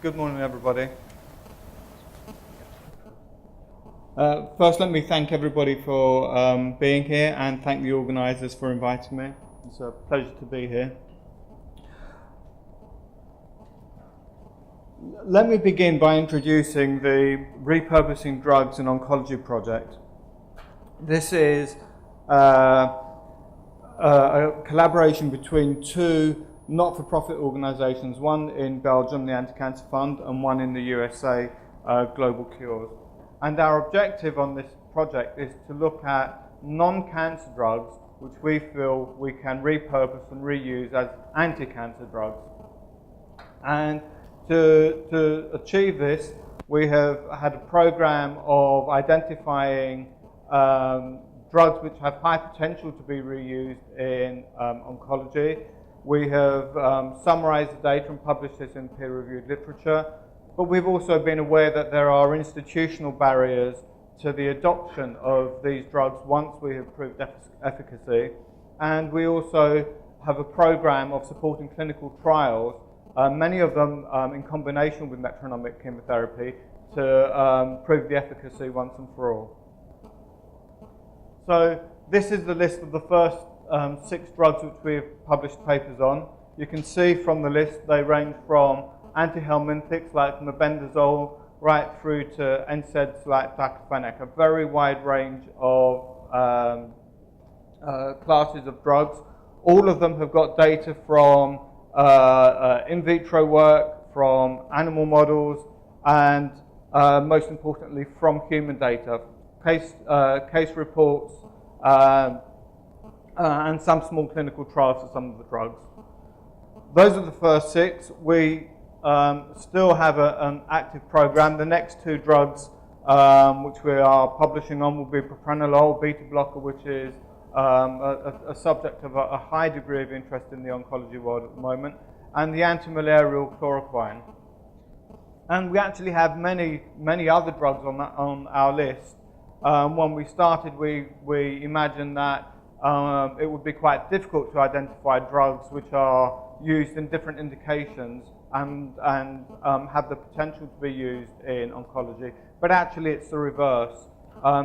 Good morning, everybody. First, let me thank everybody for being here and thank the organisers for inviting me. It's a pleasure to be here. Let me begin by introducing the Repurposing Drugs in Oncology project. This is a collaboration between two not-for-profit organisations, one in Belgium, the Anti-Cancer Fund, and one in the USA, Global Cures. And our objective on this project is to look at non-cancer drugs which we feel we can repurpose and reuse as anti-cancer drugs. And to achieve this, we have had a program of identifying drugs which have high potential to be reused in oncology. We have summarized the data and published this in peer-reviewed literature, but we've also been aware that there are institutional barriers to the adoption of these drugs once we have proved efficacy. And we also have a program of supporting clinical trials, many of them in combination with metronomic chemotherapy, to prove the efficacy once and for all. So this is the list of the first 6 drugs which we've published papers on. You can see from the list they range from antihelminthics like mebendazole right through to NSAIDs like diclofenac, a very wide range of classes of drugs. All of them have got data from in vitro work, from animal models, and most importantly from human data, case reports, and some small clinical trials for some of the drugs. Those are the first 6. We still have an active program. The next 2 drugs which we are publishing on will be propranolol, beta blocker, which is a subject of a high degree of interest in the oncology world at the moment, and the antimalarial chloroquine. And we actually have many other drugs on our list. When we started, we imagined that it would be quite difficult to identify drugs which are used in different indications and have the potential to be used in oncology. But actually it's the reverse.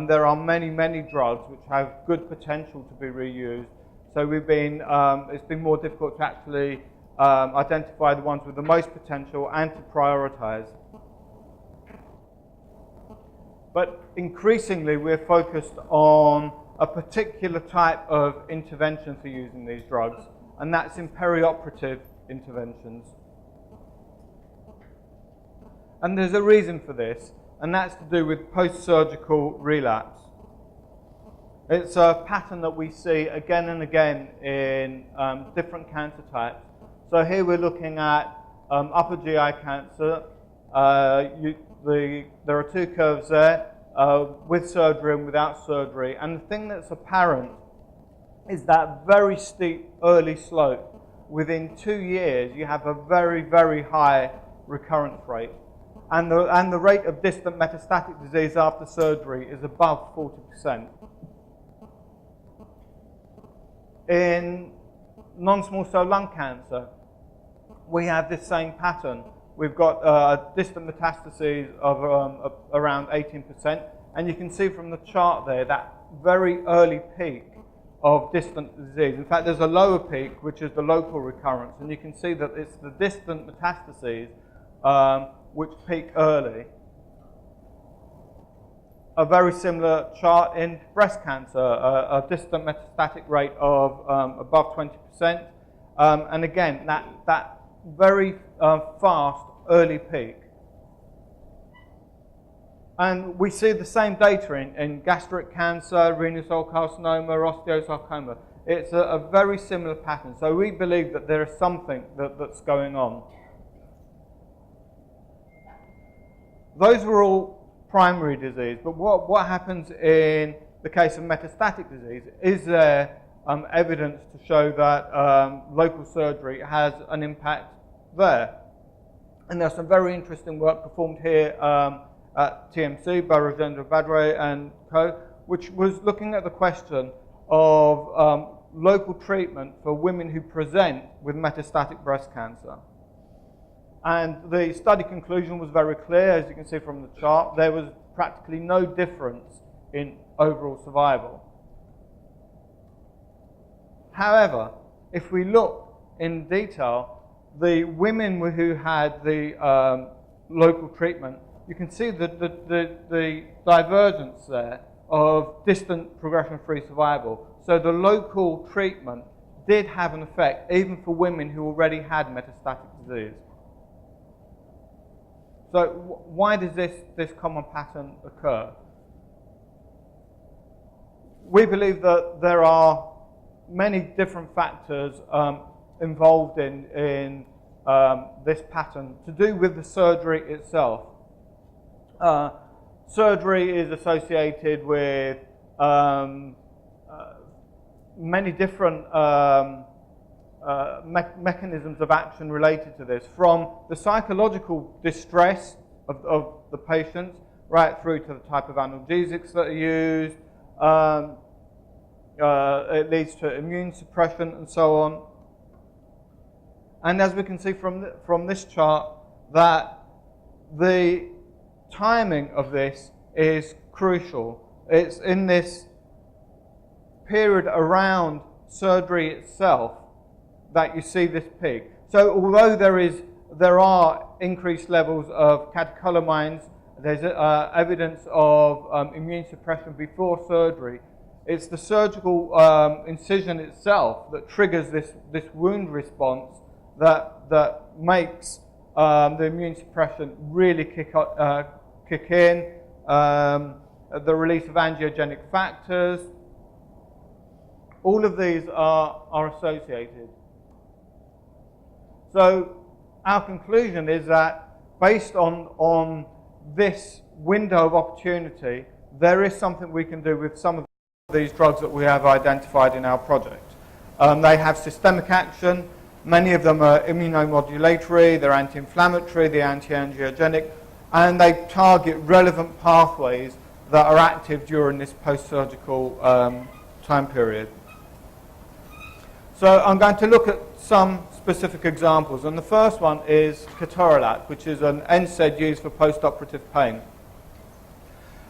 There are many drugs which have good potential to be reused. So it's been more difficult to actually identify the ones with the most potential and to prioritize. But increasingly we're focused on a particular type of intervention for using these drugs, and that's in perioperative interventions. And there's a reason for this, and that's to do with post-surgical relapse. It's a pattern that we see again and again in different cancer types. So here we're looking at upper GI cancer. There are 2 curves there, with surgery and without surgery. And the thing that's apparent is that very steep early slope. Within 2 years, you have a very high recurrence rate. And the rate of distant metastatic disease after surgery is above 40%. In non-small cell lung cancer, we have this same pattern. We've got distant metastases of around 18%, and you can see from the chart there that very early peak of distant disease. In fact, there's a lower peak, which is the local recurrence, and you can see that it's the distant metastases which peak early. A very similar chart in breast cancer, a distant metastatic rate of above 20%, and again, that very fast early peak. And we see the same data in gastric cancer, renal cell carcinoma, osteosarcoma. It's a very similar pattern. So we believe that there is something that's going on. Those were all primary disease, but what happens in the case of metastatic disease? Is there evidence to show that local surgery has an impact there? And there's some very interesting work performed here at TMC by Rajendra Badre and co, which was looking at the question of local treatment for women who present with metastatic breast cancer. And the study conclusion was very clear, as you can see from the chart. There was practically no difference in overall survival. However, if we look in detail, the women who had the local treatment, you can see the divergence there of distant progression-free survival. So the local treatment did have an effect, even for women who already had metastatic disease. So why does this common pattern occur? We believe that there are many different factors involved in this pattern to do with the surgery itself. Surgery is associated with many different mechanisms of action related to this, from the psychological distress of the patients right through to the type of analgesics that are used. It leads to immune suppression and so on. And as we can see from this chart, that the timing of this is crucial. It's in this period around surgery itself that you see this peak. So although there are increased levels of catecholamines, there's evidence of immune suppression before surgery. It's the surgical incision itself that triggers this wound response that makes the immune suppression really kick in, the release of angiogenic factors. All of these are associated. So our conclusion is that based on this window of opportunity, there is something we can do with some of these drugs that we have identified in our project. They have systemic action. Many of them are immunomodulatory, they're anti-inflammatory, they're anti-angiogenic, and they target relevant pathways that are active during this post-surgical time period. So I'm going to look at some specific examples, and the first one is ketorolac, which is an NSAID used for post-operative pain.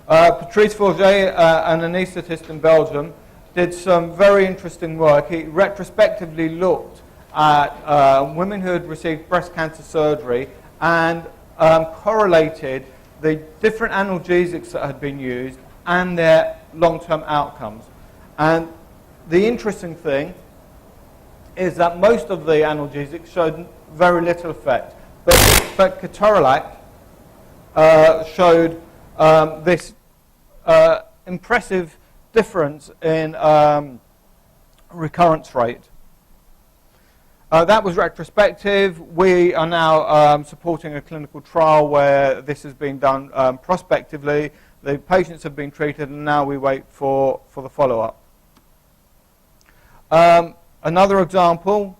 Patrice Forget, an anaesthetist in Belgium, did some very interesting work. He retrospectively looked at women who had received breast cancer surgery and correlated the different analgesics that had been used and their long-term outcomes. And the interesting thing is that most of the analgesics showed very little effect, but ketorolac showed this impressive difference in recurrence rate. That was retrospective. We are now supporting a clinical trial where this is being done prospectively. The patients have been treated, and now we wait for the follow-up. Another example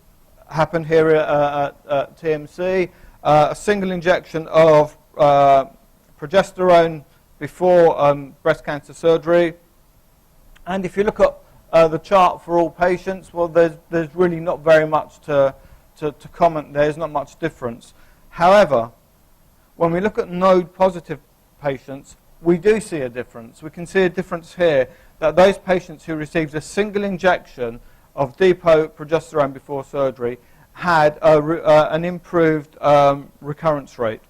happened here at TMC, a single injection of progesterone before breast cancer surgery. And if you look at the chart for all patients, well, there's really not very much to comment. There's not much difference. However, when we look at node-positive patients, we do see a difference. We can see a difference here, that those patients who received a single injection of depot progesterone before surgery had an improved recurrence rate.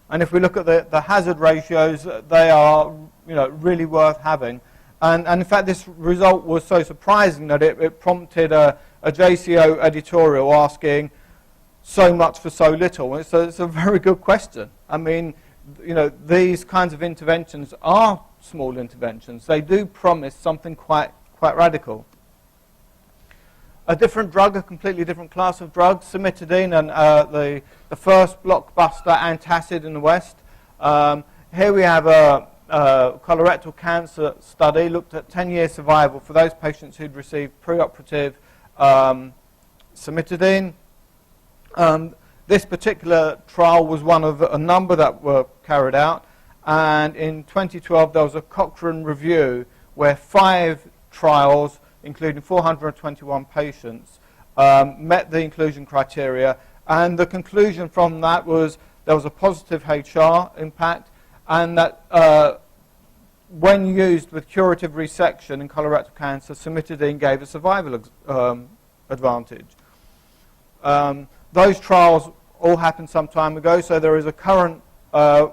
And if we look at the hazard ratios, they are really worth having. And in fact, this result was so surprising that it prompted a JCO editorial asking, so much for so little. And it's a very good question. I mean, these kinds of interventions are small interventions. They do promise something quite radical. A different drug, a completely different class of drugs, cimetidine, and the first blockbuster antacid in the West. Here we have a colorectal cancer study, looked at 10-year survival for those patients who'd received preoperative cimetidine. This particular trial was one of a number that were carried out, and in 2012 there was a Cochrane review where 5 trials, including 421 patients, met the inclusion criteria, And the conclusion from that was there was a positive HR impact, and that when used with curative resection in colorectal cancer, cimetidine gave a survival advantage. Those trials all happened some time ago, so there is a current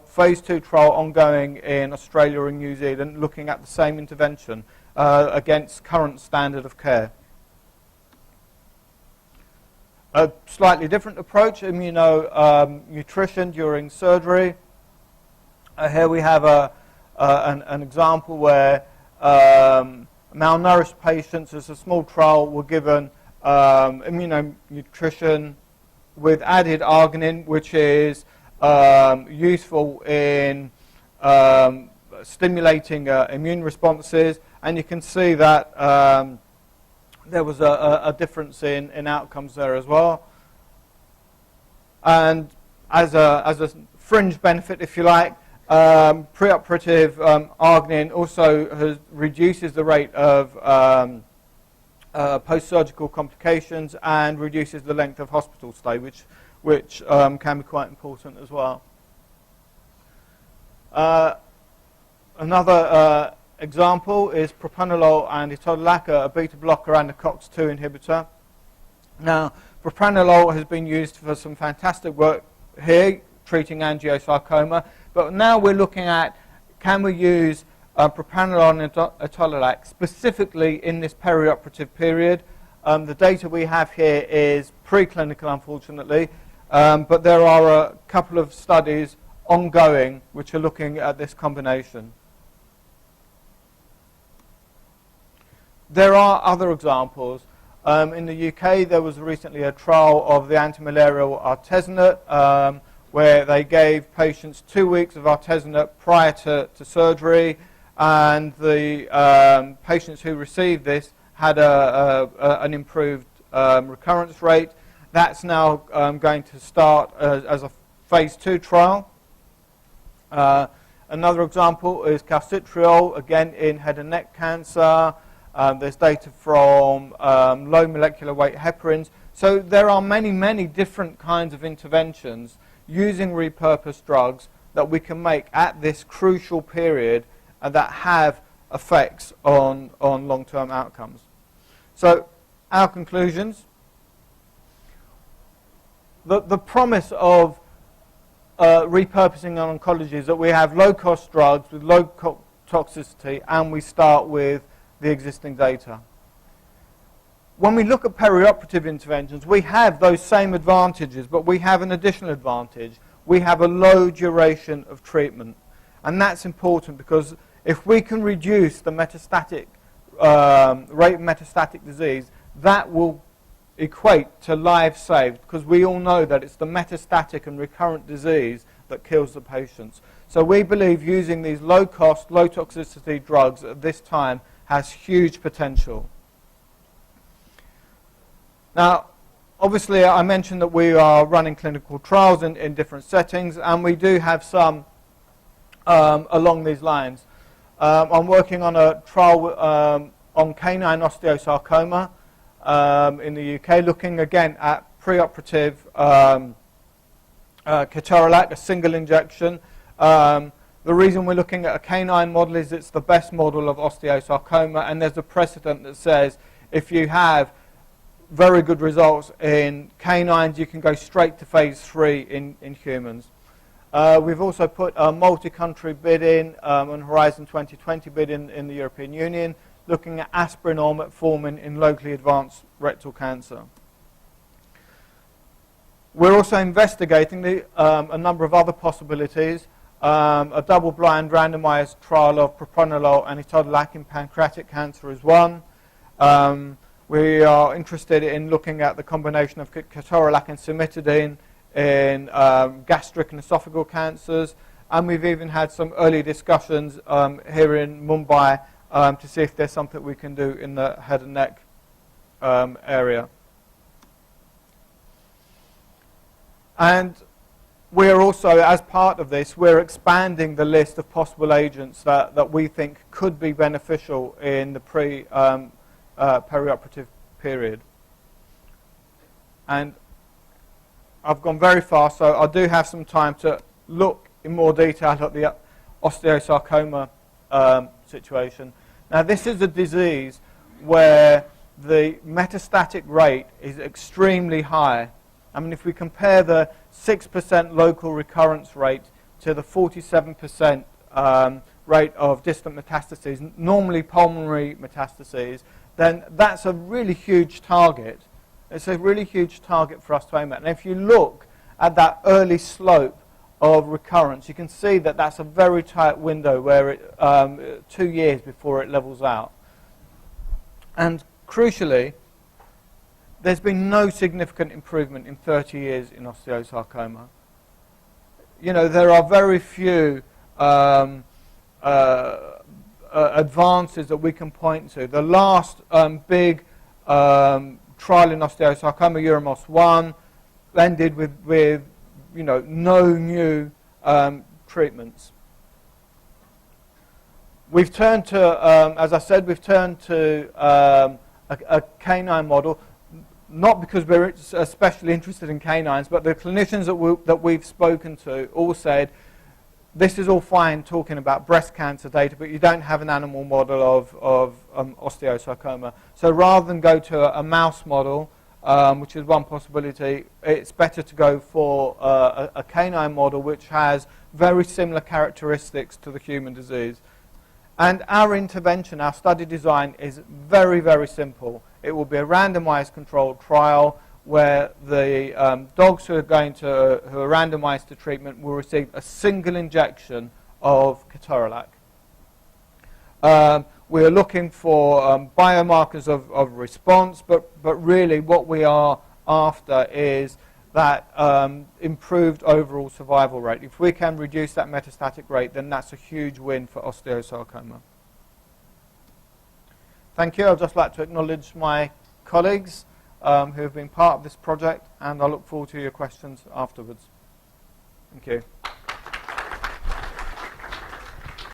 phase 2 trial ongoing in Australia and New Zealand looking at the same intervention against current standard of care. A slightly different approach, immunonutrition during surgery. Here we have an example where malnourished patients, as a small trial, were given immunonutrition with added arginine, which is useful in stimulating immune responses, and you can see that there was a difference in outcomes there as well. And as a fringe benefit, if you like, preoperative arginine also reduces the rate of post-surgical complications and reduces the length of hospital stay, which can be quite important as well. Another example is propranolol and etodolac, a beta blocker and a COX-2 inhibitor. Now, propranolol has been used for some fantastic work here, treating angiosarcoma, but now we're looking at, can we use propranolol and etodolac specifically in this perioperative period? The data we have here is preclinical, unfortunately, but there are a couple of studies ongoing which are looking at this combination. There are other examples. In the UK, there was recently a trial of the antimalarial artesunate, where they gave patients 2 weeks of artesunate prior to surgery, and the patients who received this had an improved recurrence rate. That's now going to start as a phase 2 trial. Another example is calcitriol, again in head and neck cancer. There's data from low molecular weight heparins. So there are many, many different kinds of interventions using repurposed drugs that we can make at this crucial period and that have effects on long-term outcomes. So our conclusions. The promise of repurposing in oncology is that we have low-cost drugs with low toxicity, and we start with the existing data. When we look at perioperative interventions, we have those same advantages, but we have an additional advantage. We have a low duration of treatment, and that's important because if we can reduce the metastatic rate of metastatic disease, that will equate to lives saved, because we all know that it's the metastatic and recurrent disease that kills the patients. So we believe using these low-cost, low-toxicity drugs at this time has huge potential. Now, obviously, I mentioned that we are running clinical trials in different settings, and we do have some along these lines. I'm working on a trial on canine osteosarcoma in the UK, looking again at preoperative ketorolac, a single injection. The reason we're looking at a canine model is it's the best model of osteosarcoma, and there's a precedent that says if you have very good results in canines, you can go straight to phase 3 in humans. We've also put a multi-country bid in, on Horizon 2020 bid in the European Union, looking at aspirin or metformin in locally advanced rectal cancer. We're also investigating a number of other possibilities. A double-blind randomized trial of propranolol and etodolac in pancreatic cancer is one. We are interested in looking at the combination of ketorolac and cimetidine in gastric and esophageal cancers, and we've even had some early discussions here in Mumbai to see if there's something we can do in the head and neck area. And we're also, as part of this, we're expanding the list of possible agents that we think could be beneficial in the perioperative period. And I've gone very fast, so I do have some time to look in more detail at the osteosarcoma situation. Now, this is a disease where the metastatic rate is extremely high. I mean, if we compare the 6% local recurrence rate to the 47% rate of distant metastases, normally pulmonary metastases, then that's a really huge target. It's a really huge target for us to aim at. And if you look at that early slope of recurrence, you can see that that's a very tight window where it, 2 years before it levels out. And crucially, there's been no significant improvement in 30 years in osteosarcoma. You know, there are very few advances that we can point to. The last big trial in osteosarcoma, Uramos-1, ended with you know, no new treatments. We've turned to, as I said, we've turned to a canine model, not because we're especially interested in canines, but the clinicians that we've spoken to all said, this is all fine talking about breast cancer data, but you don't have an animal model of osteosarcoma. So rather than go to a mouse model, which is one possibility, it's better to go for a canine model which has very similar characteristics to the human disease. And our intervention, our study design is very, very simple. It will be a randomized controlled trial where the dogs who are randomized to treatment will receive a single injection of ketorolac. We are looking for biomarkers of response, but really what we are after is that improved overall survival rate. If we can reduce that metastatic rate, then that's a huge win for osteosarcoma. Thank you. I'd just like to acknowledge my colleagues who have been part of this project, and I look forward to your questions afterwards. Thank you.